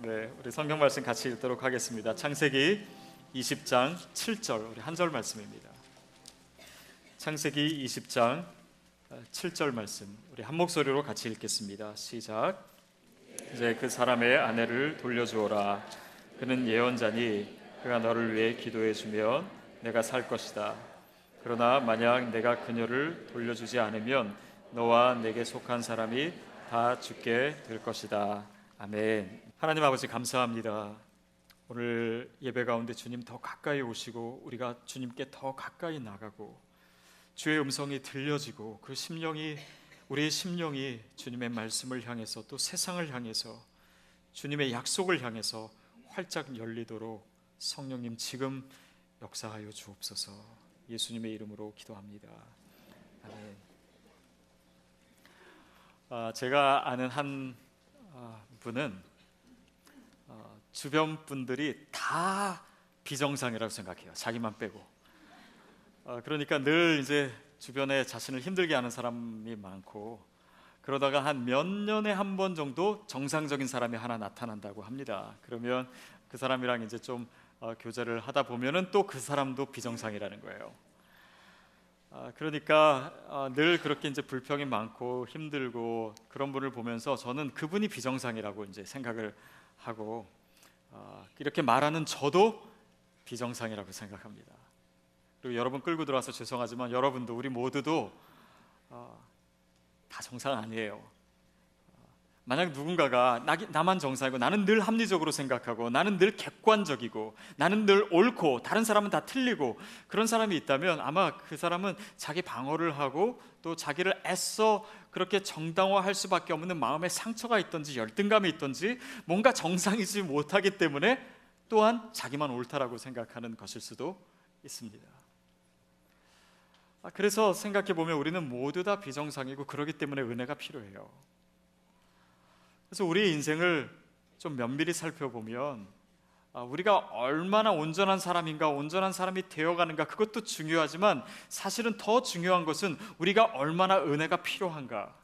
네, 우리 성경 말씀 같이 읽도록 하겠습니다. 창세기 20장 7절, 우리 한 절 말씀입니다. 창세기 20장 7절 말씀, 우리 한 목소리로 같이 읽겠습니다. 시작. 이제 그 사람의 아내를 돌려주어라. 그는 예언자니 그가 너를 위해 기도해 주면 내가 살 것이다. 그러나 만약 내가 그녀를 돌려주지 않으면 너와 내게 속한 사람이 다 죽게 될 것이다. 아멘. 하나님 아버지 감사합니다. 오늘 예배 가운데 주님 더 가까이 오시고 우리가 주님께 더 가까이 나가고 주의 음성이 들려지고 그 심령이, 우리의 심령이 주님의 말씀을 향해서 또 세상을 향해서 주님의 약속을 향해서 활짝 열리도록 성령님 지금 역사하여 주옵소서. 예수님의 이름으로 기도합니다. 아멘. 제가 아는 한 분은 주변 분들이 다 비정상이라고 생각해요. 자기만 빼고. 그러니까 늘 이제 주변에 자신을 힘들게 하는 사람이 많고, 그러다가 한 몇 년에 한 번 정도 정상적인 사람이 하나 나타난다고 합니다. 그러면 그 사람이랑 이제 좀 교제를 하다 보면은 또 그 사람도 비정상이라는 거예요. 그러니까 늘 그렇게 이제 불평이 많고 힘들고 그런 분을 보면서 저는 그분이 비정상이라고 이제 생각을 하고, 이렇게 말하는 저도 비정상이라고 생각합니다. 그리고 여러분 끌고 들어와서 죄송하지만 여러분도, 우리 모두도 다 정상 아니에요. 만약 누군가가 나만 정상이고 나는 늘 합리적으로 생각하고 나는 늘 객관적이고 나는 늘 옳고 다른 사람은 다 틀리고 그런 사람이 있다면 아마 그 사람은 자기 방어를 하고 또 자기를 애써 그렇게 정당화할 수밖에 없는 마음에 상처가 있든지 열등감이 있든지 뭔가 정상이지 못하기 때문에 또한 자기만 옳다라고 생각하는 것일 수도 있습니다. 그래서 생각해 보면 우리는 모두 다 비정상이고 그렇기 때문에 은혜가 필요해요. 그래서 우리의 인생을 좀 면밀히 살펴보면 우리가 얼마나 온전한 사람인가, 온전한 사람이 되어가는가, 그것도 중요하지만 사실은 더 중요한 것은 우리가 얼마나 은혜가 필요한가.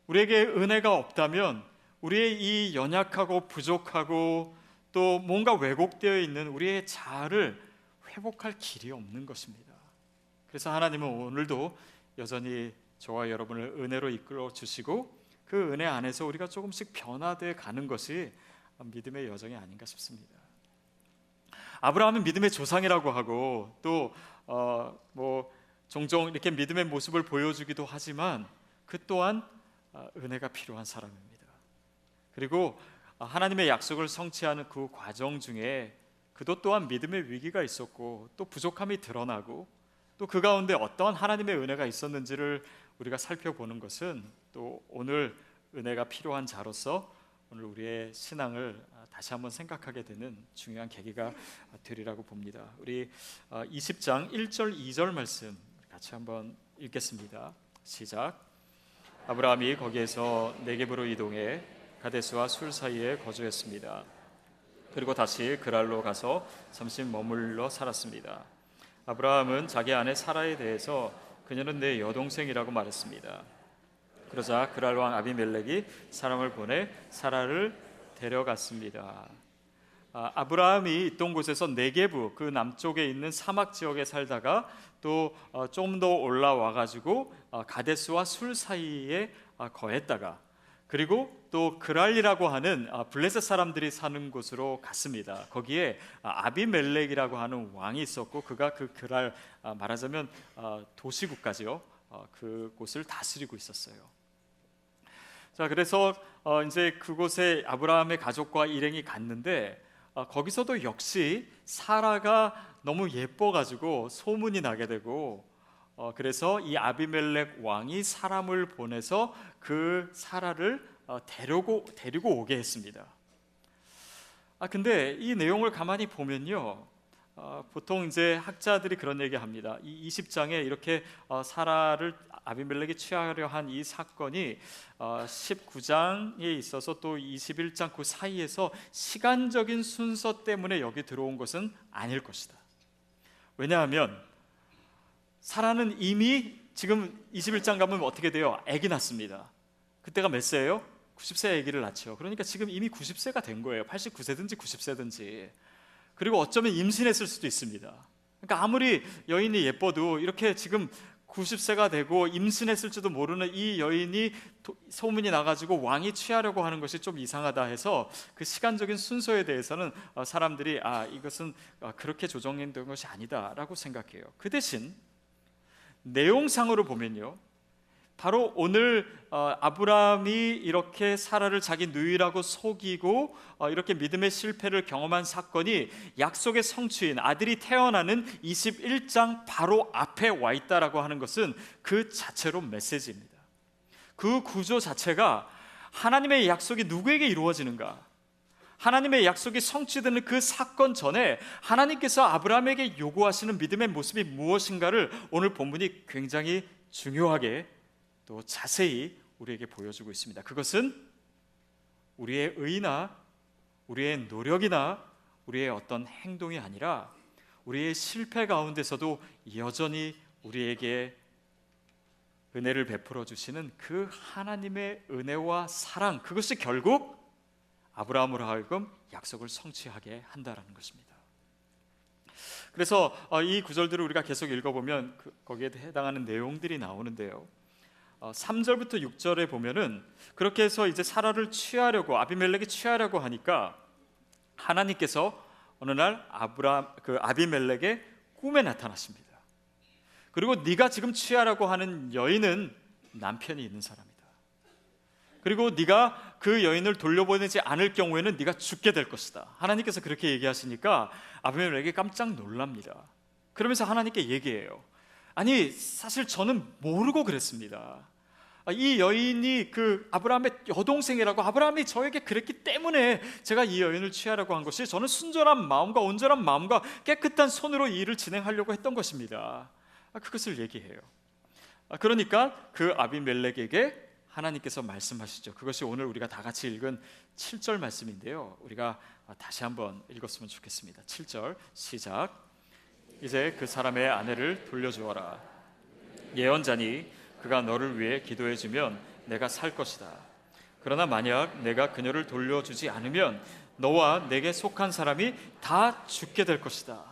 우리에게 은혜가 없다면 우리의 이 연약하고 부족하고 또 뭔가 왜곡되어 있는 우리의 자아를 회복할 길이 없는 것입니다. 그래서 하나님은 오늘도 여전히 저와 여러분을 은혜로 이끌어 주시고 그 은혜 안에서 우리가 조금씩 변화되어 가는 것이 믿음의 여정이 아닌가 싶습니다. 아브라함은 믿음의 조상이라고 하고 또 종종 이렇게 믿음의 모습을 보여주기도 하지만 그 또한 은혜가 필요한 사람입니다. 그리고 하나님의 약속을 성취하는 그 과정 중에 그도 또한 믿음의 위기가 있었고 또 부족함이 드러나고 또 그 가운데 어떠한 하나님의 은혜가 있었는지를 우리가 살펴보는 것은 또 오늘 은혜가 필요한 자로서 오늘 우리의 신앙을 다시 한번 생각하게 되는 중요한 계기가 되리라고 봅니다. 우리 20장 1절 2절 말씀 같이 한번 읽겠습니다. 시작. 아브라함이 거기에서 네겝으로 이동해 가데스와 술 사이에 거주했습니다. 그리고 다시 그랄로 가서 잠시 머물러 살았습니다. 아브라함은 자기 아내 사라에 대해서 그녀는 내 여동생이라고 말했습니다. 그러자 그랄 왕 아비멜렉이 사람을 보내 사라를 데려갔습니다. 아브라함이 있던 곳에서 네게브, 그 남쪽에 있는 사막 지역에 살다가 또 좀 더 올라와 가지고 가데스와 술 사이에 거했다가 그리고 또 그랄이라고 하는 블레셋 사람들이 사는 곳으로 갔습니다. 거기에 아비멜렉이라고 하는 왕이 있었고 그가 그 그랄, 말하자면 도시국가지요. 그곳을 다스리고 있었어요. 자, 그래서 이제 그곳에 아브라함의 가족과 일행이 갔는데 거기서도 역시 사라가 너무 예뻐가지고 소문이 나게 되고 그래서 이 아비멜렉 왕이 사람을 보내서 그 사라를 데리고 오게 했습니다. 근데 이 내용을 가만히 보면요, 보통 이제 학자들이 그런 얘기합니다. 이 20장에 이렇게 사라를 아비멜렉이 취하려 한 이 사건이 19장에 있어서 또 21장 그 사이에서 시간적인 순서 때문에 여기 들어온 것은 아닐 것이다. 왜냐하면 사라는 이미 지금 21장 가면 어떻게 돼요? 아기 낳습니다. 그때가 몇 세예요? 90세 아기를 낳죠. 그러니까 지금 이미 90세가 된 거예요. 89세든지 90세든지. 그리고 어쩌면 임신했을 수도 있습니다. 그러니까 아무리 여인이 예뻐도 이렇게 지금 90세가 되고 임신했을지도 모르는 이 여인이 소문이 나가지고 왕이 취하려고 하는 것이 좀 이상하다 해서 그 시간적인 순서에 대해서는 사람들이 이것은 그렇게 조정된 것이 아니다라고 생각해요. 그 대신 내용상으로 보면요, 바로 오늘 아브라함이 이렇게 사라를 자기 누이라고 속이고 이렇게 믿음의 실패를 경험한 사건이 약속의 성취인 아들이 태어나는 21장 바로 앞에 와 있다라고 하는 것은 그 자체로 메시지입니다. 그 구조 자체가 하나님의 약속이 누구에게 이루어지는가, 하나님의 약속이 성취되는 그 사건 전에 하나님께서 아브라함에게 요구하시는 믿음의 모습이 무엇인가를 오늘 본문이 굉장히 중요하게 또 자세히 우리에게 보여주고 있습니다. 그것은 우리의 의나 우리의 노력이나 우리의 어떤 행동이 아니라 우리의 실패 가운데서도 여전히 우리에게 은혜를 베풀어 주시는 그 하나님의 은혜와 사랑, 그것이 결국 아브라함으로 하여금 약속을 성취하게 한다라는 것입니다. 그래서 이 구절들을 우리가 계속 읽어보면 거기에 해당하는 내용들이 나오는데요, 3절부터 6절에 보면은 그렇게 해서 이제 사라를 취하려고, 아비멜렉이 취하려고 하니까 하나님께서 어느 날 아비멜렉의 꿈에 나타나십니다. 그리고 네가 지금 취하려고 하는 여인은 남편이 있는 사람이다. 그리고 네가 그 여인을 돌려보내지 않을 경우에는 네가 죽게 될 것이다. 하나님께서 그렇게 얘기하시니까 아비멜렉이 깜짝 놀랍니다. 그러면서 하나님께 얘기해요. 아니, 사실 저는 모르고 그랬습니다. 이 여인이 그 아브라함의 여동생이라고, 아브라함이 저에게 그랬기 때문에 제가 이 여인을 취하려고 한 것이, 저는 순전한 마음과 온전한 마음과 깨끗한 손으로 이 일을 진행하려고 했던 것입니다. 그것을 얘기해요. 그러니까 그 아비멜렉에게 하나님께서 말씀하시죠. 그것이 오늘 우리가 다 같이 읽은 7절 말씀인데요, 우리가 다시 한번 읽었으면 좋겠습니다. 7절 시작. 이제 그 사람의 아내를 돌려주어라. 예언자니 그가 너를 위해 기도해주면 내가 살 것이다. 그러나 만약 내가 그녀를 돌려주지 않으면 너와 내게 속한 사람이 다 죽게 될 것이다.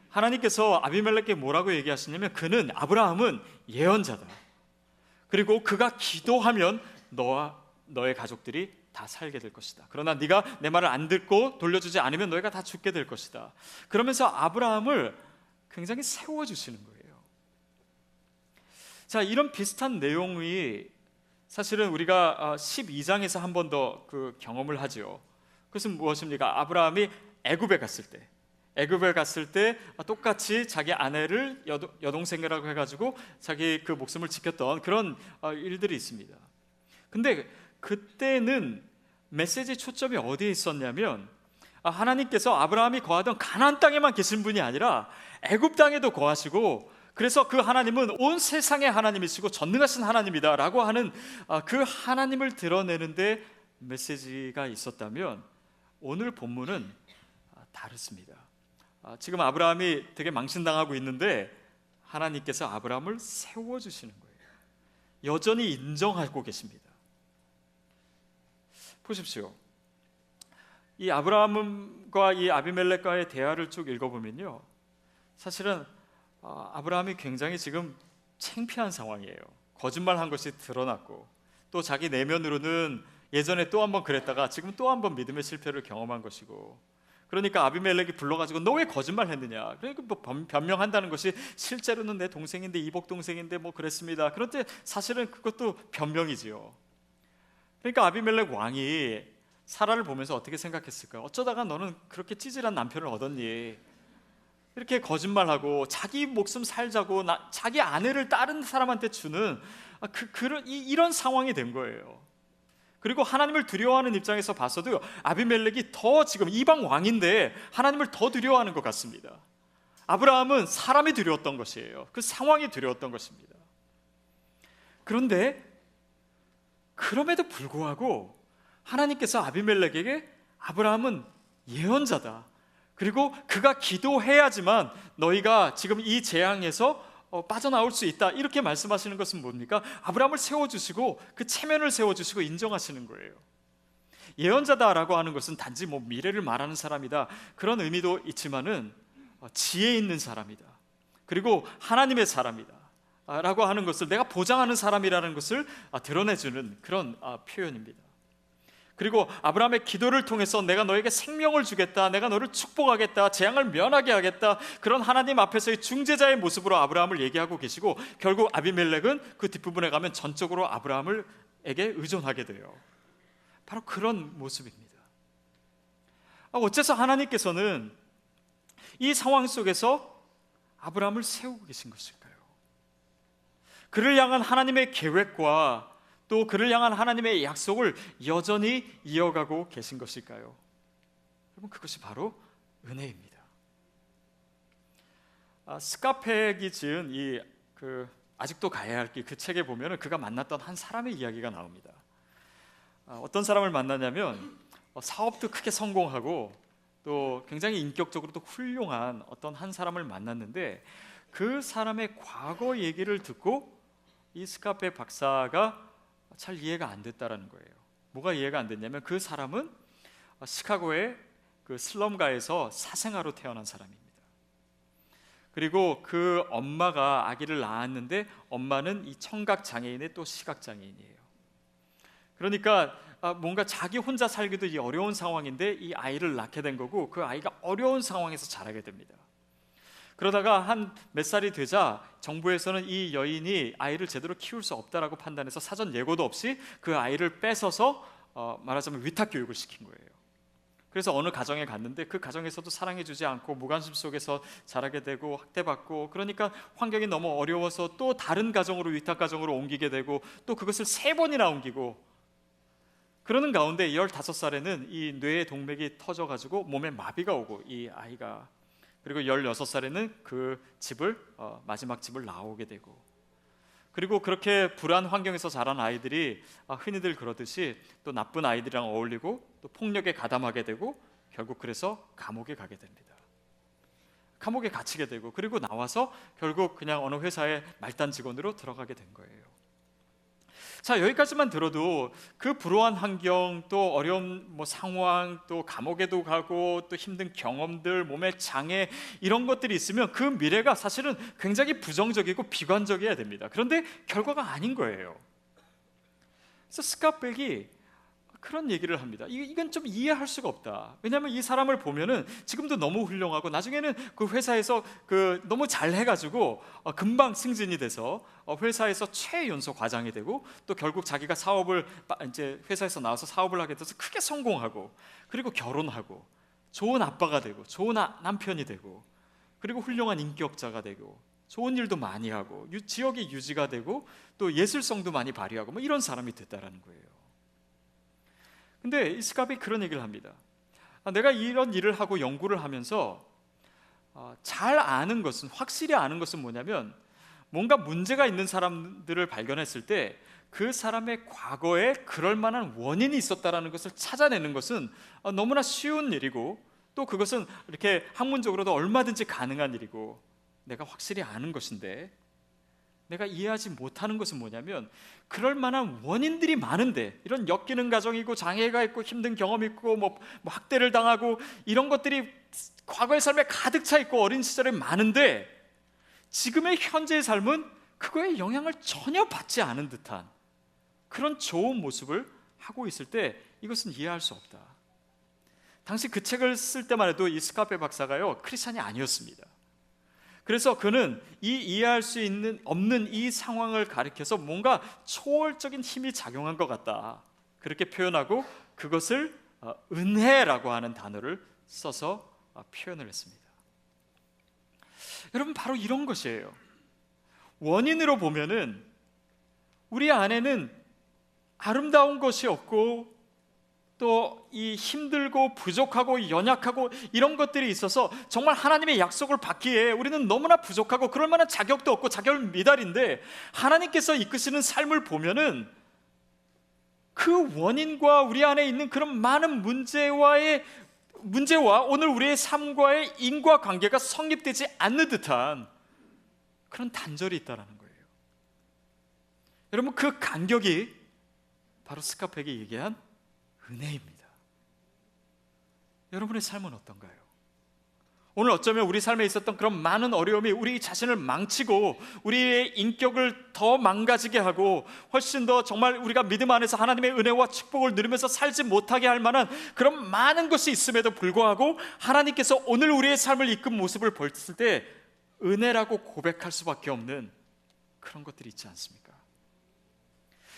하나님께서 아비멜렉에게 뭐라고 얘기하시냐면, 아브라함은 예언자다. 그리고 그가 기도하면 너와 너의 가족들이 다 살게 될 것이다. 그러나 네가 내 말을 안 듣고 돌려주지 않으면 너희가 다 죽게 될 것이다. 그러면서 아브라함을 굉장히 세워주시는 거예요. 자, 이런 비슷한 내용이 사실은 우리가 12장에서 한 번 더 그 경험을 하죠. 그것은 무엇입니까? 아브라함이 애굽에 갔을 때 똑같이 자기 아내를 여동생이라고 해가지고 자기 그 목숨을 지켰던 그런 일들이 있습니다. 근데 그때는 메시지 초점이 어디에 있었냐면, 하나님께서 아브라함이 거하던 가나안 땅에만 계신 분이 아니라 애굽 땅에도 거하시고, 그래서 그 하나님은 온 세상의 하나님이시고 전능하신 하나님이다라고 하는 그 하나님을 드러내는데 메시지가 있었다면, 오늘 본문은 다릅니다. 지금 아브라함이 되게 망신당하고 있는데 하나님께서 아브라함을 세워주시는 거예요. 여전히 인정하고 계십니다. 보십시오. 이 아브라함과 이 아비멜렉과의 대화를 쭉 읽어보면요, 사실은 아브라함이 굉장히 지금 창피한 상황이에요. 거짓말한 것이 드러났고, 또 자기 내면으로는 예전에 또 한 번 그랬다가 지금 또 한 번 믿음의 실패를 경험한 것이고, 그러니까 아비멜렉이 불러가지고 너 왜 거짓말했느냐, 그러니까 뭐 변명한다는 것이 실제로는 내 동생인데, 이복 동생인데 뭐 그랬습니다. 그런데 사실은 그것도 변명이지요. 그러니까 아비멜렉 왕이 사라를 보면서 어떻게 생각했을까요? 어쩌다가 너는 그렇게 찌질한 남편을 얻었니? 이렇게 거짓말하고 자기 목숨 살자고 자기 아내를 다른 사람한테 주는 이런 상황이 된 거예요. 그리고 하나님을 두려워하는 입장에서 봐서도 아비멜렉이 더 지금 이방 왕인데 하나님을 더 두려워하는 것 같습니다. 아브라함은 사람이 두려웠던 것이에요. 그 상황이 두려웠던 것입니다. 그런데 그럼에도 불구하고 하나님께서 아비멜렉에게, 아브라함은 예언자다. 그리고 그가 기도해야지만 너희가 지금 이 재앙에서 빠져나올 수 있다, 이렇게 말씀하시는 것은 뭡니까? 아브라함을 세워주시고 그 체면을 세워주시고 인정하시는 거예요. 예언자다라고 하는 것은 단지 미래를 말하는 사람이다, 그런 의미도 있지만은 지혜 있는 사람이다, 그리고 하나님의 사람이다 라고 하는 것을, 내가 보장하는 사람이라는 것을 드러내주는 그런 표현입니다. 그리고 아브라함의 기도를 통해서 내가 너에게 생명을 주겠다, 내가 너를 축복하겠다, 재앙을 면하게 하겠다, 그런 하나님 앞에서의 중재자의 모습으로 아브라함을 얘기하고 계시고, 결국 아비멜렉은 그 뒷부분에 가면 전적으로 아브라함에게 의존하게 돼요. 바로 그런 모습입니다. 어째서 하나님께서는 이 상황 속에서 아브라함을 세우고 계신 것일까요? 그를 향한 하나님의 계획과 또 그를 향한 하나님의 약속을 여전히 이어가고 계신 것일까요? 여러분, 그것이 바로 은혜입니다. 스카펙이 지은 아직도 가야 할 길, 그 책에 보면은 그가 만났던 한 사람의 이야기가 나옵니다. 어떤 사람을 만나냐면 사업도 크게 성공하고 또 굉장히 인격적으로도 훌륭한 어떤 한 사람을 만났는데, 그 사람의 과거 얘기를 듣고 이 스카펙 박사가 잘 이해가 안 됐다라는 거예요. 뭐가 이해가 안 됐냐면, 그 사람은 시카고의 그 슬럼가에서 사생아로 태어난 사람입니다. 그리고 그 엄마가 아기를 낳았는데 엄마는 이 청각 장애인의 또 시각 장애인이에요. 그러니까 뭔가 자기 혼자 살기도 이 어려운 상황인데 이 아이를 낳게 된 거고, 그 아이가 어려운 상황에서 자라게 됩니다. 그러다가 한 몇 살이 되자 정부에서는 이 여인이 아이를 제대로 키울 수 없다라고 판단해서 사전 예고도 없이 그 아이를 뺏어서 말하자면 위탁 교육을 시킨 거예요. 그래서 어느 가정에 갔는데 그 가정에서도 사랑해주지 않고 무관심 속에서 자라게 되고 학대받고, 그러니까 환경이 너무 어려워서 또 다른 가정으로, 위탁 가정으로 옮기게 되고, 또 그것을 3번이나 옮기고, 그러는 가운데 15살에는 이 뇌의 동맥이 터져가지고 몸에 마비가 오고, 이 아이가, 그리고 16살에는 그 집을 마지막 집을 나오게 되고, 그리고 그렇게 불안 환경에서 자란 아이들이 흔히들 그러듯이 또 나쁜 아이들이랑 어울리고 또 폭력에 가담하게 되고, 결국 그래서 감옥에 가게 됩니다. 감옥에 갇히게 되고, 그리고 나와서 결국 그냥 어느 회사의 말단 직원으로 들어가게 된 거예요. 자, 여기까지만 들어도 그 불우한 환경, 또 어려운 상황, 또 감옥에도 가고 또 힘든 경험들, 몸의 장애, 이런 것들이 있으면 그 미래가 사실은 굉장히 부정적이고 비관적이어야 됩니다. 그런데 결과가 아닌 거예요. 그래서 스카백이 그런 얘기를 합니다. 이건 좀 이해할 수가 없다. 왜냐하면 이 사람을 보면은 지금도 너무 훌륭하고, 나중에는 그 회사에서 너무 잘해가지고 금방 승진이 돼서 회사에서 최연소 과장이 되고, 또 결국 자기가 사업을 이제 회사에서 나와서 사업을 하게 돼서 크게 성공하고, 그리고 결혼하고 좋은 아빠가 되고 좋은 남편이 되고, 그리고 훌륭한 인격자가 되고 좋은 일도 많이 하고 지역이 유지가 되고 또 예술성도 많이 발휘하고 이런 사람이 됐다라는 거예요. 근데 스카백이 그런 얘기를 합니다. 내가 이런 일을 하고 연구를 하면서 잘 아는 것은, 확실히 아는 것은 뭐냐면, 뭔가 문제가 있는 사람들을 발견했을 때 그 사람의 과거에 그럴 만한 원인이 있었다라는 것을 찾아내는 것은 너무나 쉬운 일이고, 또 그것은 이렇게 학문적으로도 얼마든지 가능한 일이고, 내가 확실히 아는 것인데, 내가 이해하지 못하는 것은 뭐냐면, 그럴 만한 원인들이 많은데, 이런 엮이는 가정이고 장애가 있고 힘든 경험이 있고 뭐 학대를 당하고 이런 것들이 과거의 삶에 가득 차 있고 어린 시절에 많은데, 지금의 현재의 삶은 그거에 영향을 전혀 받지 않은 듯한 그런 좋은 모습을 하고 있을 때, 이것은 이해할 수 없다. 당시 그 책을 쓸 때만 해도 이 스카페 박사가요, 크리스찬이 아니었습니다. 그래서 그는 이 이해할 수 없는 이 상황을 가리켜서 뭔가 초월적인 힘이 작용한 것 같다, 그렇게 표현하고, 그것을 은혜라고 하는 단어를 써서 표현을 했습니다. 여러분, 바로 이런 것이에요. 원인으로 보면은 우리 안에는 아름다운 것이 없고, 또 이 힘들고 부족하고 연약하고 이런 것들이 있어서 정말 하나님의 약속을 받기에 우리는 너무나 부족하고 그럴 만한 자격도 없고 자격 미달인데, 하나님께서 이끄시는 삶을 보면은 그 원인과 우리 안에 있는 그런 많은 문제와 오늘 우리의 삶과의 인과관계가 성립되지 않는 듯한 그런 단절이 있다라는 거예요. 여러분, 그 간격이 바로 스카펙이 얘기한 은혜입니다. 여러분의 삶은 어떤가요? 오늘 어쩌면 우리 삶에 있었던 그런 많은 어려움이 우리 자신을 망치고 우리의 인격을 더 망가지게 하고 훨씬 더 정말 우리가 믿음 안에서 하나님의 은혜와 축복을 누리면서 살지 못하게 할 만한 그런 많은 것이 있음에도 불구하고 하나님께서 오늘 우리의 삶을 이끈 모습을 봤을 때 은혜라고 고백할 수밖에 없는 그런 것들이 있지 않습니까?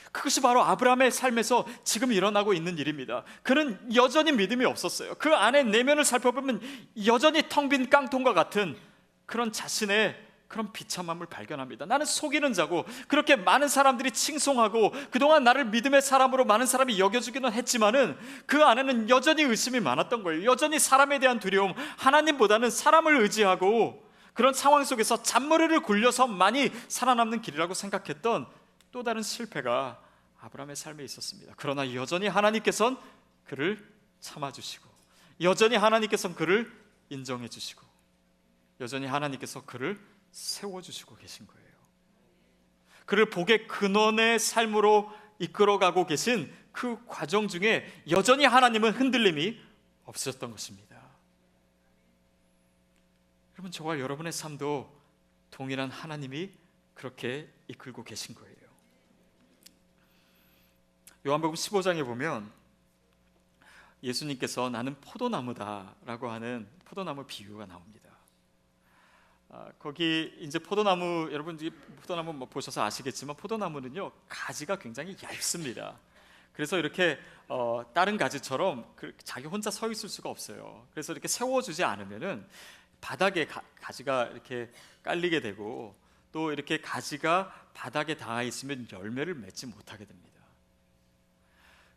그것이 바로 아브라함의 삶에서 지금 일어나고 있는 일입니다. 그는 여전히 믿음이 없었어요. 그 안에 내면을 살펴보면 여전히 텅 빈 깡통과 같은 그런 자신의 그런 비참함을 발견합니다. 나는 속이는 자고, 그렇게 많은 사람들이 칭송하고 그동안 나를 믿음의 사람으로 많은 사람이 여겨주기는 했지만은 그 안에는 여전히 의심이 많았던 거예요. 여전히 사람에 대한 두려움, 하나님보다는 사람을 의지하고 그런 상황 속에서 잔머리를 굴려서 많이 살아남는 길이라고 생각했던 또 다른 실패가 아브라함의 삶에 있었습니다. 그러나 여전히 하나님께서는 그를 참아주시고, 여전히 하나님께서는 그를 인정해 주시고, 여전히 하나님께서 그를 세워주시고 계신 거예요. 그를 복의 근원의 삶으로 이끌어가고 계신 그 과정 중에 여전히 하나님은 흔들림이 없으셨던 것입니다. 여러분, 저와 여러분의 삶도 동일한 하나님이 그렇게 이끌고 계신 거예요. 요한복음 15장에 보면 예수님께서 나는 포도나무다라고 하는 포도나무 비유가 나옵니다. 거기 이제 포도나무, 여러분 포도나무 뭐 보셔서 아시겠지만 포도나무는요 가지가 굉장히 얇습니다. 그래서 이렇게 다른 가지처럼 자기 혼자 서 있을 수가 없어요. 그래서 이렇게 세워주지 않으면은 바닥에 가지가 이렇게 깔리게 되고, 또 이렇게 가지가 바닥에 닿아 있으면 열매를 맺지 못하게 됩니다.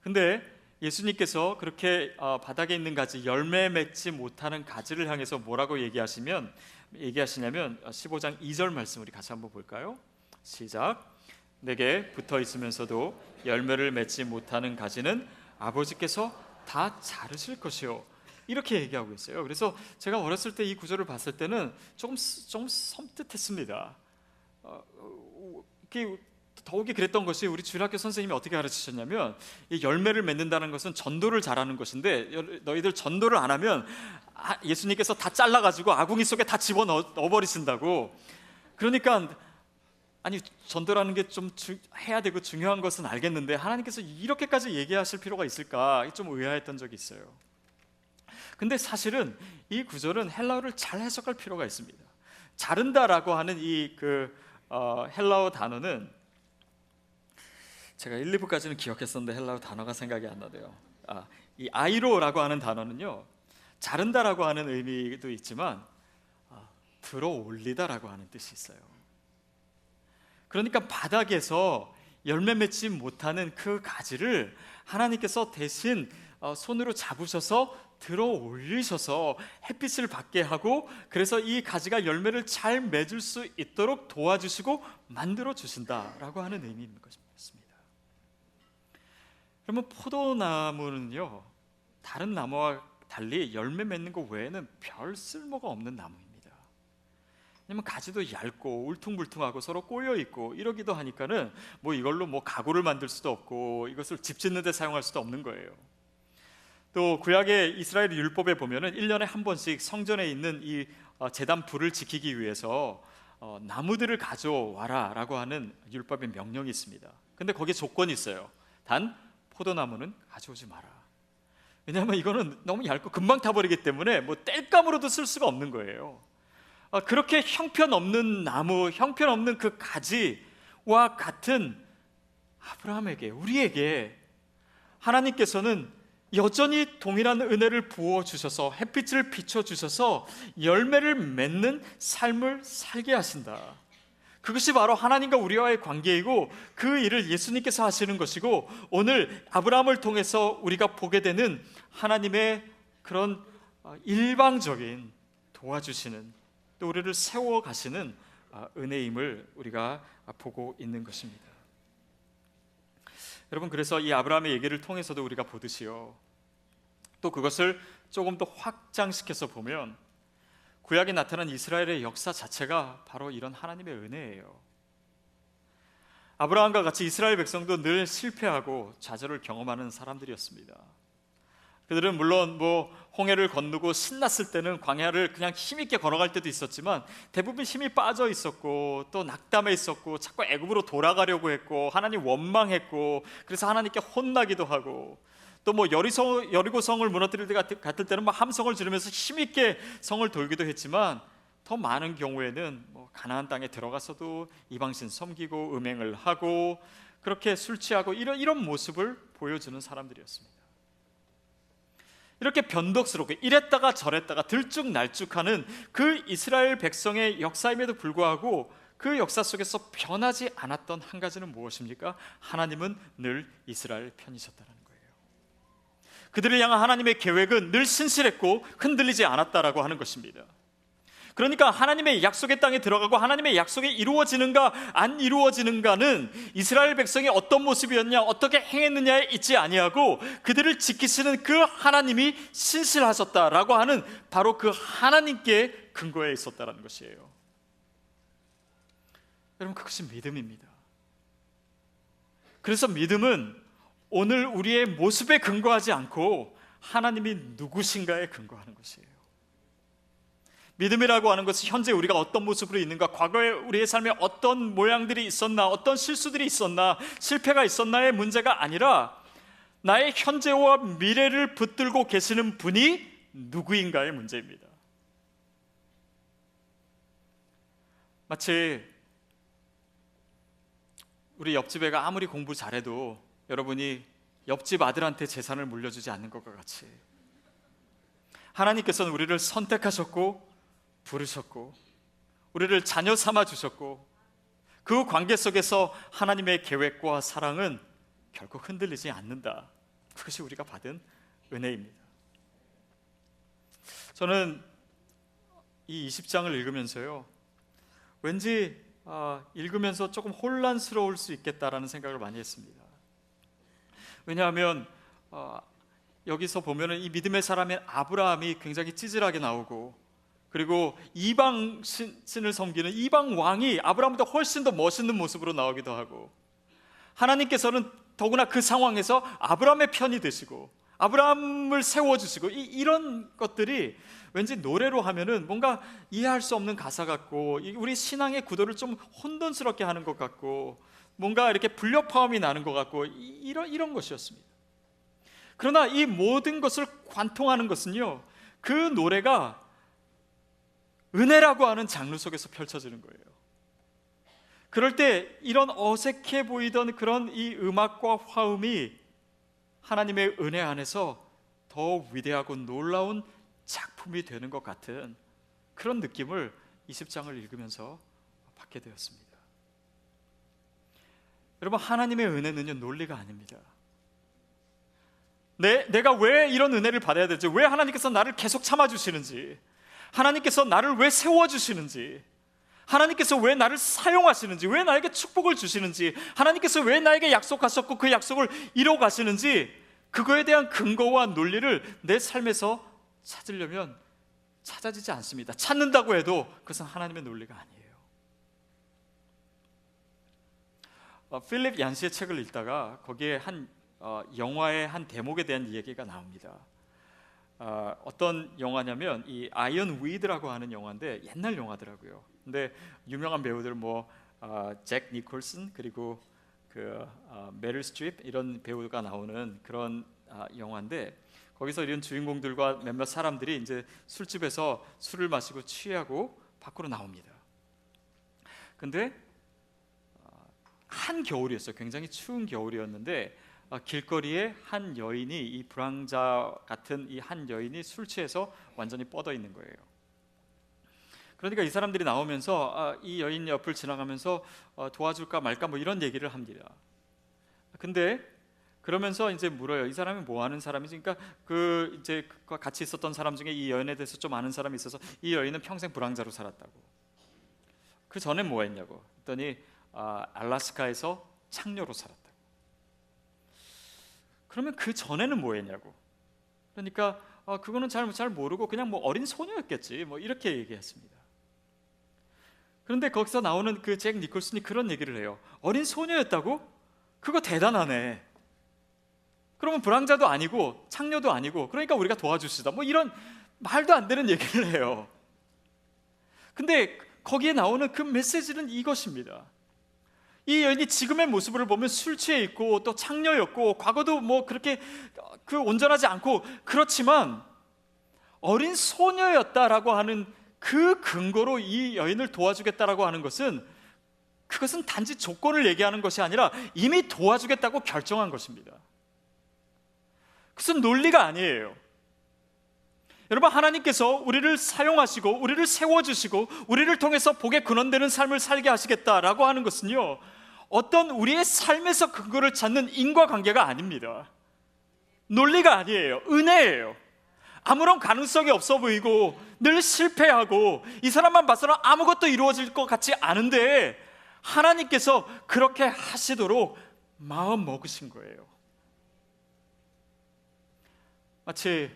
근데 예수님께서 그렇게 바닥에 있는 가지, 열매 맺지 못하는 가지를 향해서 뭐라고 얘기하시냐면 15장 2절 말씀 우리 같이 한번 볼까요? 시작. 내게 붙어 있으면서도 열매를 맺지 못하는 가지는 아버지께서 다 자르실 것이요, 이렇게 얘기하고 있어요. 그래서 제가 어렸을 때 이 구절을 봤을 때는 좀 섬뜩했습니다. 더욱이 그랬던 것이, 우리 주일학교 선생님이 어떻게 가르치셨냐면, 이 열매를 맺는다는 것은 전도를 잘하는 것인데 너희들 전도를 안 하면 예수님께서 다 잘라가지고 아궁이 속에 다 집어넣어버리신다고. 그러니까 아니, 전도라는 게 좀 해야 되고 중요한 것은 알겠는데 하나님께서 이렇게까지 얘기하실 필요가 있을까, 좀 의아했던 적이 있어요. 근데 사실은 이 구절은 헬라어를 잘 해석할 필요가 있습니다. 자른다라고 하는 이 헬라어 단어는, 제가 1, 2부까지는 기억했었는데 헬라어 단어가 생각이 안 나네요. 이 아이로라고 하는 단어는요, 자른다라고 하는 의미도 있지만 들어 올리다라고 하는 뜻이 있어요. 그러니까 바닥에서 열매 맺지 못하는 그 가지를 하나님께서 대신 손으로 잡으셔서 들어 올리셔서 햇빛을 받게 하고, 그래서 이 가지가 열매를 잘 맺을 수 있도록 도와주시고 만들어 주신다라고 하는 의미인 것입니다. 그러면 포도나무는요, 다른 나무와 달리 열매 맺는 것 외에는 별 쓸모가 없는 나무입니다. 왜냐면 가지도 얇고 울퉁불퉁하고 서로 꼬여 있고 이러기도 하니까는 뭐 이걸로 뭐 가구를 만들 수도 없고 이것을 집 짓는 데 사용할 수도 없는 거예요. 또 구약의 이스라엘 율법에 보면은 1년에 한 번씩 성전에 있는 이 제단 불을 지키기 위해서 나무들을 가져와라라고 하는 율법의 명령이 있습니다. 근데 거기에 조건이 있어요. 단 포도나무는 가져오지 마라. 왜냐하면 이거는 너무 얇고 금방 타버리기 때문에 뭐 땔감으로도 쓸 수가 없는 거예요. 그렇게 형편없는 나무, 형편없는 그 가지와 같은 아브라함에게, 우리에게 하나님께서는 여전히 동일한 은혜를 부어주셔서 햇빛을 비춰주셔서 열매를 맺는 삶을 살게 하신다. 그것이 바로 하나님과 우리와의 관계이고, 그 일을 예수님께서 하시는 것이고, 오늘 아브라함을 통해서 우리가 보게 되는 하나님의 그런 일방적인 도와주시는, 또 우리를 세워가시는 은혜임을 우리가 보고 있는 것입니다. 여러분, 그래서 이 아브라함의 얘기를 통해서도 우리가 보듯이요, 또 그것을 조금 더 확장시켜서 보면 구약에 나타난 이스라엘의 역사 자체가 바로 이런 하나님의 은혜예요. 아브라함과 같이 이스라엘 백성도 늘 실패하고 좌절을 경험하는 사람들이었습니다. 그들은 물론 홍해를 건너고 신났을 때는 광야를 그냥 힘있게 걸어갈 때도 있었지만 대부분 힘이 빠져 있었고 또 낙담해 있었고 자꾸 애굽으로 돌아가려고 했고 하나님 원망했고 그래서 하나님께 혼나기도 하고 또 여리고성을 무너뜨릴 때 같을 때는 함성을 지르면서 힘있게 성을 돌기도 했지만 더 많은 경우에는 가나안 땅에 들어가서도 이방신 섬기고 음행을 하고 그렇게 술 취하고 이런 모습을 보여주는 사람들이었습니다. 이렇게 변덕스럽게 이랬다가 저랬다가 들쭉날쭉하는 그 이스라엘 백성의 역사임에도 불구하고 그 역사 속에서 변하지 않았던 한 가지는 무엇입니까? 하나님은 늘 이스라엘 편이셨다는 거예요. 그들을 향한 하나님의 계획은 늘 신실했고 흔들리지 않았다라고 하는 것입니다. 그러니까 하나님의 약속의 땅에 들어가고 하나님의 약속이 이루어지는가 안 이루어지는가는 이스라엘 백성이 어떤 모습이었냐 어떻게 행했느냐에 있지 아니하고 그들을 지키시는 그 하나님이 신실하셨다라고 하는 바로 그 하나님께 근거해 있었다라는 것이에요. 여러분, 그것이 믿음입니다. 그래서 믿음은 오늘 우리의 모습에 근거하지 않고 하나님이 누구신가에 근거하는 것이에요. 믿음이라고 하는 것은 현재 우리가 어떤 모습으로 있는가, 과거에 우리의 삶에 어떤 모양들이 있었나, 어떤 실수들이 있었나, 실패가 있었나의 문제가 아니라 나의 현재와 미래를 붙들고 계시는 분이 누구인가의 문제입니다. 마치 우리 옆집 애가 아무리 공부 잘해도 여러분이 옆집 아들한테 재산을 물려주지 않는 것과 같이 하나님께서는 우리를 선택하셨고 부르셨고 우리를 자녀 삼아 주셨고 그 관계 속에서 하나님의 계획과 사랑은 결코 흔들리지 않는다. 그것이 우리가 받은 은혜입니다. 저는 이 20장을 읽으면서요, 왠지 읽으면서 조금 혼란스러울 수 있겠다라는 생각을 많이 했습니다. 왜냐하면 여기서 보면은 이 믿음의 사람인 아브라함이 굉장히 찌질하게 나오고, 그리고 이방 신을 섬기는 이방 왕이 아브라함보다 훨씬 더 멋있는 모습으로 나오기도 하고, 하나님께서는 더구나 그 상황에서 아브라함의 편이 되시고 아브라함을 세워주시고 이런 것들이 왠지 노래로 하면은 뭔가 이해할 수 없는 가사 같고 우리 신앙의 구도를 좀 혼돈스럽게 하는 것 같고 뭔가 이렇게 불협화음이 나는 것 같고 이런 것이었습니다. 그러나 이 모든 것을 관통하는 것은요, 그 노래가 은혜라고 하는 장르 속에서 펼쳐지는 거예요. 그럴 때 이런 어색해 보이던 그런 이 음악과 화음이 하나님의 은혜 안에서 더 위대하고 놀라운 작품이 되는 것 같은 그런 느낌을 20장을 읽으면서 받게 되었습니다. 여러분, 하나님의 은혜는요, 논리가 아닙니다. 내가 왜 이런 은혜를 받아야 되지? 왜 하나님께서 나를 계속 참아주시는지, 하나님께서 나를 왜 세워주시는지, 하나님께서 왜 나를 사용하시는지, 왜 나에게 축복을 주시는지, 하나님께서 왜 나에게 약속하셨고 그 약속을 이뤄 가시는지, 그거에 대한 근거와 논리를 내 삶에서 찾으려면 찾아지지 않습니다. 찾는다고 해도 그것은 하나님의 논리가 아니에요. 필립 얀시의 책을 읽다가 거기에 한 영화의 한 대목에 대한 이야기가 나옵니다. 어떤 영화냐면 이 아이언 위드라고 하는 영화인데 옛날 영화더라고요. 근데 유명한 배우들 잭 니콜슨 그리고 메릴 스트립 이런 배우가 나오는 그런 영화인데, 거기서 이런 주인공들과 몇몇 사람들이 이제 술집에서 술을 마시고 취하고 밖으로 나옵니다. 근데 한 겨울이었어요. 굉장히 추운 겨울이었는데 길거리에 한 여인이, 이 불황자 같은 이 한 여인이 술 취해서 완전히 뻗어 있는 거예요. 그러니까 이 사람들이 나오면서 이 여인 옆을 지나가면서 도와줄까 말까 이런 얘기를 합니다. 근데 그러면서 이제 물어요. 이 사람이 뭐 하는 사람이지? 그러니까 이제 같이 있었던 사람 중에 이 여인에 대해서 좀 아는 사람이 있어서 이 여인은 평생 불황자로 살았다고. 그 전에 뭐 했냐고 했더니 알래스카에서 창녀로 살았다고. 그러면 그 전에는 뭐 했냐고. 그러니까 그거는 잘 모르고 그냥 뭐 어린 소녀였겠지, 뭐 이렇게 얘기했습니다. 그런데 거기서 나오는 그 잭 니콜슨이 그런 얘기를 해요. 어린 소녀였다고? 그거 대단하네. 그러면 불황자도 아니고 창녀도 아니고, 그러니까 우리가 도와주시다, 뭐 이런 말도 안 되는 얘기를 해요. 근데 거기에 나오는 그 메시지는 이것입니다. 이 여인이 지금의 모습을 보면 술 취해 있고 또 창녀였고 과거도 뭐 그렇게 온전하지 않고, 그렇지만 어린 소녀였다라고 하는 그 근거로 이 여인을 도와주겠다라고 하는 것은, 그것은 단지 조건을 얘기하는 것이 아니라 이미 도와주겠다고 결정한 것입니다. 그것은 논리가 아니에요. 여러분, 하나님께서 우리를 사용하시고 우리를 세워주시고 우리를 통해서 복의 근원되는 삶을 살게 하시겠다라고 하는 것은요, 어떤 우리의 삶에서 근거를 찾는 인과관계가 아닙니다. 논리가 아니에요. 은혜예요. 아무런 가능성이 없어 보이고 늘 실패하고 이 사람만 봐서는 아무것도 이루어질 것 같지 않은데 하나님께서 그렇게 하시도록 마음 먹으신 거예요. 마치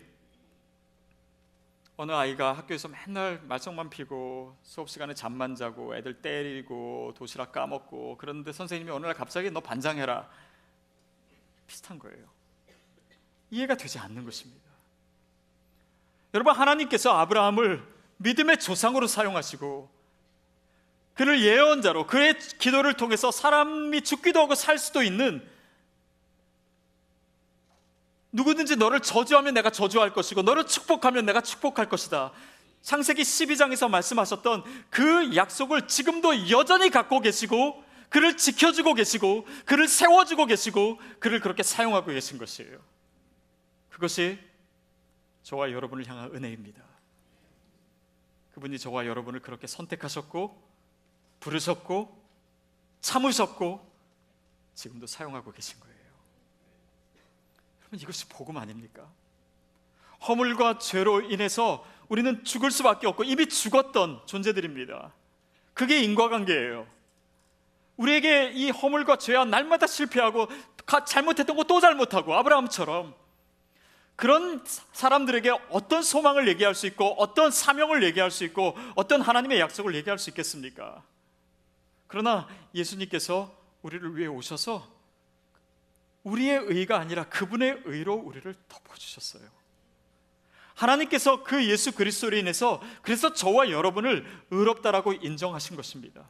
어느 아이가 학교에서 맨날 말썽만 피고 수업 시간에 잠만 자고 애들 때리고 도시락 까먹고, 그런데 선생님이 어느 날 갑자기 너 반장해라, 비슷한 거예요. 이해가 되지 않는 것입니다. 여러분, 하나님께서 아브라함을 믿음의 조상으로 사용하시고 그를 예언자로, 그의 기도를 통해서 사람이 죽기도 하고 살 수도 있는, 누구든지 너를 저주하면 내가 저주할 것이고 너를 축복하면 내가 축복할 것이다, 창세기 12장에서 말씀하셨던 그 약속을 지금도 여전히 갖고 계시고 그를 지켜주고 계시고 그를 세워주고 계시고 그를 그렇게 사용하고 계신 것이에요. 그것이 저와 여러분을 향한 은혜입니다. 그분이 저와 여러분을 그렇게 선택하셨고 부르셨고 참으셨고 지금도 사용하고 계신 거예요. 여러분, 이것이 복음 아닙니까? 허물과 죄로 인해서 우리는 죽을 수밖에 없고 이미 죽었던 존재들입니다. 그게 인과관계예요. 우리에게 이 허물과 죄와 날마다 실패하고 잘못했던 거 또 잘못하고, 아브라함처럼 그런 사람들에게 어떤 소망을 얘기할 수 있고 어떤 사명을 얘기할 수 있고 어떤 하나님의 약속을 얘기할 수 있겠습니까? 그러나 예수님께서 우리를 위해 오셔서 우리의 의가 아니라 그분의 의로 우리를 덮어주셨어요. 하나님께서 그 예수 그리스도로 인해서 그래서 저와 여러분을 의롭다라고 인정하신 것입니다.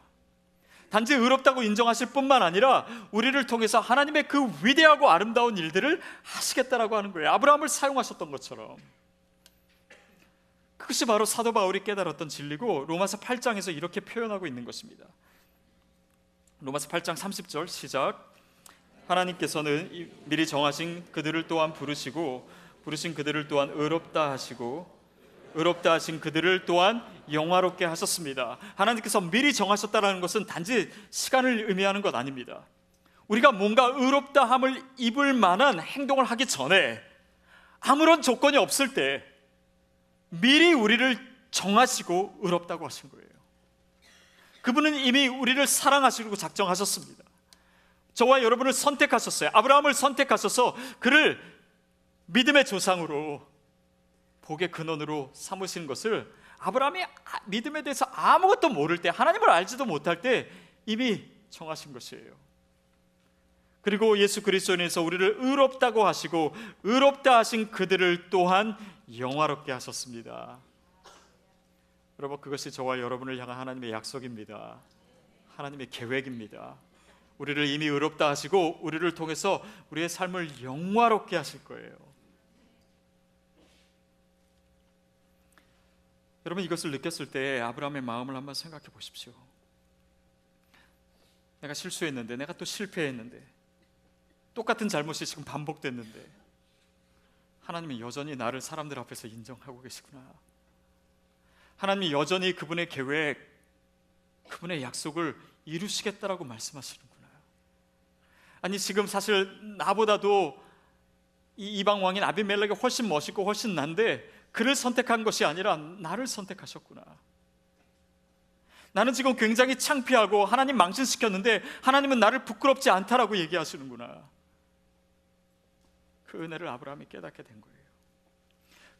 단지 의롭다고 인정하실 뿐만 아니라 우리를 통해서 하나님의 그 위대하고 아름다운 일들을 하시겠다라고 하는 거예요. 아브라함을 사용하셨던 것처럼. 그것이 바로 사도 바울이 깨달았던 진리고 로마서 8장에서 이렇게 표현하고 있는 것입니다. 로마서 8장 30절 시작. 하나님께서는 미리 정하신 그들을 또한 부르시고 부르신 그들을 또한 의롭다 하시고 의롭다 하신 그들을 또한 영화롭게 하셨습니다. 하나님께서 미리 정하셨다는 것은 단지 시간을 의미하는 것 아닙니다. 우리가 뭔가 의롭다함을 입을 만한 행동을 하기 전에 아무런 조건이 없을 때 미리 우리를 정하시고 의롭다고 하신 거예요. 그분은 이미 우리를 사랑하시고 작정하셨습니다. 저와 여러분을 선택하셨어요. 아브라함을 선택하셔서 그를 믿음의 조상으로 복의 근원으로 삼으신 것을 아브라함이 믿음에 대해서 아무것도 모를 때, 하나님을 알지도 못할 때 이미 정하신 것이에요. 그리고 예수 그리스도에 인해서 우리를 의롭다고 하시고 의롭다 하신 그들을 또한 영화롭게 하셨습니다. 여러분, 그것이 저와 여러분을 향한 하나님의 약속입니다. 하나님의 계획입니다. 우리를 이미 의롭다 하시고 우리를 통해서 우리의 삶을 영화롭게 하실 거예요. 여러분, 이것을 느꼈을 때 아브라함의 마음을 한번 생각해 보십시오. 내가 실수했는데, 내가 또 실패했는데, 똑같은 잘못이 지금 반복됐는데 하나님이 여전히 나를 사람들 앞에서 인정하고 계시구나. 하나님이 여전히 그분의 계획, 그분의 약속을 이루시겠다라고 말씀하시는구나. 아니, 지금 사실 나보다도 이 이방 왕인 아비멜렉이 훨씬 멋있고 훨씬 난데 그를 선택한 것이 아니라 나를 선택하셨구나. 나는 지금 굉장히 창피하고 하나님 망신시켰는데 하나님은 나를 부끄럽지 않다라고 얘기하시는구나. 그 은혜를 아브라함이 깨닫게 된 거예요.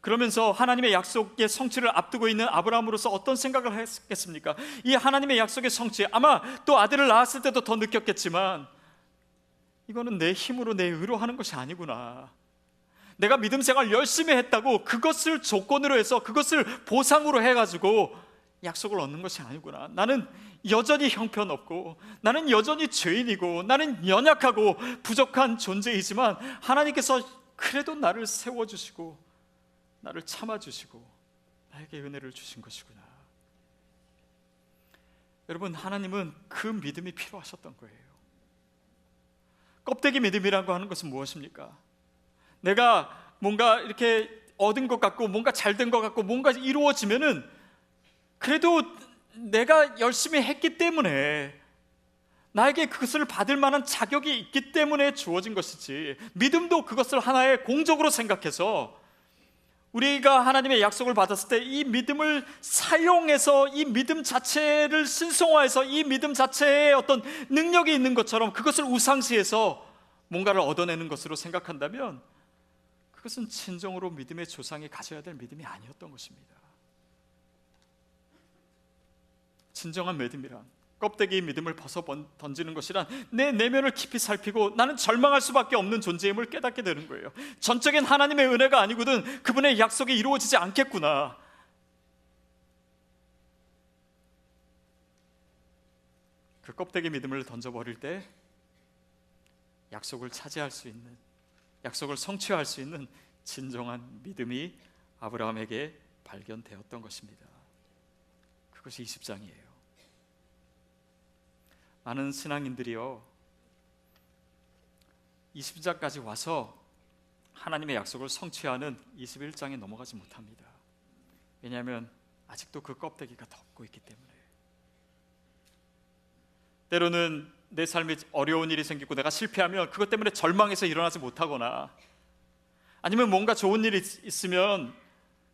그러면서 하나님의 약속의 성취를 앞두고 있는 아브라함으로서 어떤 생각을 했겠습니까? 이 하나님의 약속의 성취, 아마 또 아들을 낳았을 때도 더 느꼈겠지만, 이거는 내 힘으로 내 의로 하는 것이 아니구나. 내가 믿음 생활 열심히 했다고 그것을 조건으로 해서, 그것을 보상으로 해가지고 약속을 얻는 것이 아니구나. 나는 여전히 형편없고, 나는 여전히 죄인이고, 나는 연약하고 부족한 존재이지만 하나님께서 그래도 나를 세워주시고 나를 참아주시고 나에게 은혜를 주신 것이구나. 여러분, 하나님은 그 믿음이 필요하셨던 거예요. 껍데기 믿음이라고 하는 것은 무엇입니까? 내가 뭔가 이렇게 얻은 것 같고, 뭔가 잘 된 것 같고, 뭔가 이루어지면은 그래도 내가 열심히 했기 때문에, 나에게 그것을 받을 만한 자격이 있기 때문에 주어진 것이지, 믿음도 그것을 하나의 공적으로 생각해서 우리가 하나님의 약속을 받았을 때 이 믿음을 사용해서, 이 믿음 자체를 신성화해서, 이 믿음 자체에 어떤 능력이 있는 것처럼 그것을 우상시해서 뭔가를 얻어내는 것으로 생각한다면, 그것은 진정으로 믿음의 조상이 가져야 될 믿음이 아니었던 것입니다. 진정한 믿음이란, 껍데기 믿음을 벗어 던지는 것이란, 내 내면을 깊이 살피고 나는 절망할 수밖에 없는 존재임을 깨닫게 되는 거예요. 전적인 하나님의 은혜가 아니거든 그분의 약속이 이루어지지 않겠구나. 그 껍데기 믿음을 던져버릴 때 약속을 차지할 수 있는, 약속을 성취할 수 있는 진정한 믿음이 아브라함에게 발견되었던 것입니다. 그것이 20장이에요. 많은 신앙인들이요, 20장까지 와서 하나님의 약속을 성취하는 21장에 넘어가지 못합니다. 왜냐하면 아직도 그 껍데기가 덮고 있기 때문에. 때로는 내 삶에 어려운 일이 생기고 내가 실패하면 그것 때문에 절망해서 일어나지 못하거나, 아니면 뭔가 좋은 일이 있으면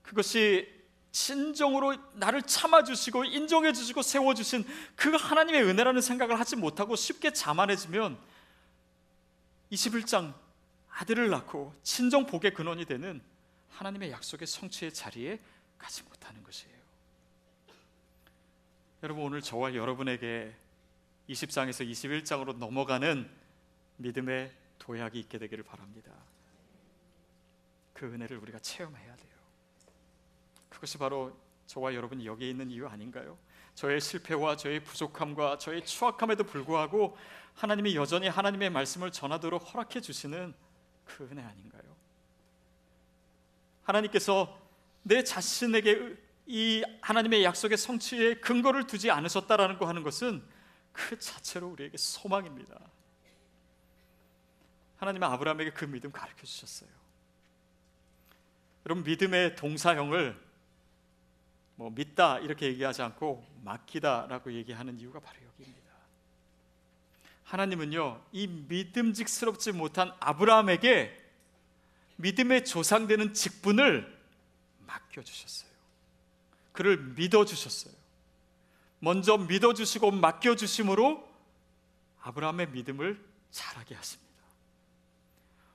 그것이 진정으로 나를 참아주시고 인정해주시고 세워주신 그 하나님의 은혜라는 생각을 하지 못하고 쉽게 자만해지면 21장 아들을 낳고 친정 복의 근원이 되는 하나님의 약속의 성취의 자리에 가지 못하는 것이에요. 여러분, 오늘 저와 여러분에게 20장에서 21장으로 넘어가는 믿음의 도약이 있게 되기를 바랍니다. 그 은혜를 우리가 체험해야 돼요. 그것이 바로 저와 여러분이 여기에 있는 이유 아닌가요? 저의 실패와 저의 부족함과 저의 추악함에도 불구하고 하나님이 여전히 하나님의 말씀을 전하도록 허락해 주시는 그 은혜 아닌가요? 하나님께서 내 자신에게 이 하나님의 약속의 성취에 근거를 두지 않으셨다라는 거 하는 것은 그 자체로 우리에게 소망입니다. 하나님은 아브라함에게 그 믿음 가르쳐 주셨어요. 여러분, 믿음의 동사형을 믿다 이렇게 얘기하지 않고 맡기다라고 얘기하는 이유가 바로 여기입니다. 하나님은요, 이 믿음직스럽지 못한 아브라함에게 믿음의 조상되는 직분을 맡겨주셨어요. 그를 믿어주셨어요. 먼저 믿어주시고 맡겨주심으로 아브라함의 믿음을 자라게 하십니다.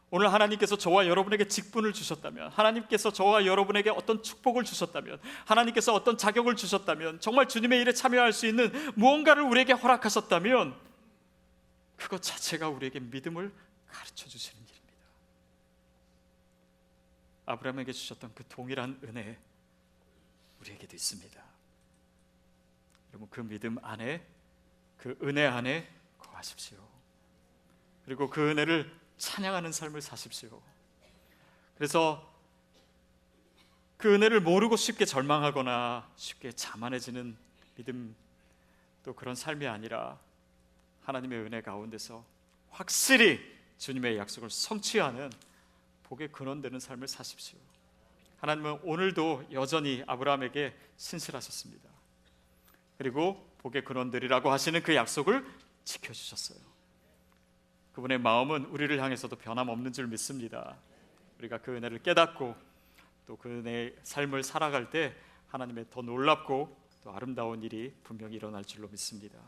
오늘 하나님께서 저와 여러분에게 직분을 주셨다면, 하나님께서 저와 여러분에게 어떤 축복을 주셨다면, 하나님께서 어떤 자격을 주셨다면, 정말 주님의 일에 참여할 수 있는 무언가를 우리에게 허락하셨다면, 그것 자체가 우리에게 믿음을 가르쳐 주시는 일입니다. 아브라함에게 주셨던 그 동일한 은혜 우리에게도 있습니다. 여러분, 그 믿음 안에, 그 은혜 안에 거하십시오. 그리고 그 은혜를 찬양하는 삶을 사십시오. 그래서 그 은혜를 모르고 쉽게 절망하거나 쉽게 자만해지는 믿음, 또 그런 삶이 아니라 하나님의 은혜 가운데서 확실히 주님의 약속을 성취하는 복의 근원되는 삶을 사십시오. 하나님은 오늘도 여전히 아브라함에게 신실하셨습니다. 그리고 복의 근원되리라고 하시는 그 약속을 지켜주셨어요. 그분의 마음은 우리를 향해서도 변함없는 줄 믿습니다. 우리가 그 은혜를 깨닫고 또 그 은혜의 삶을 살아갈 때 하나님의 더 놀랍고 또 아름다운 일이 분명히 일어날 줄로 믿습니다.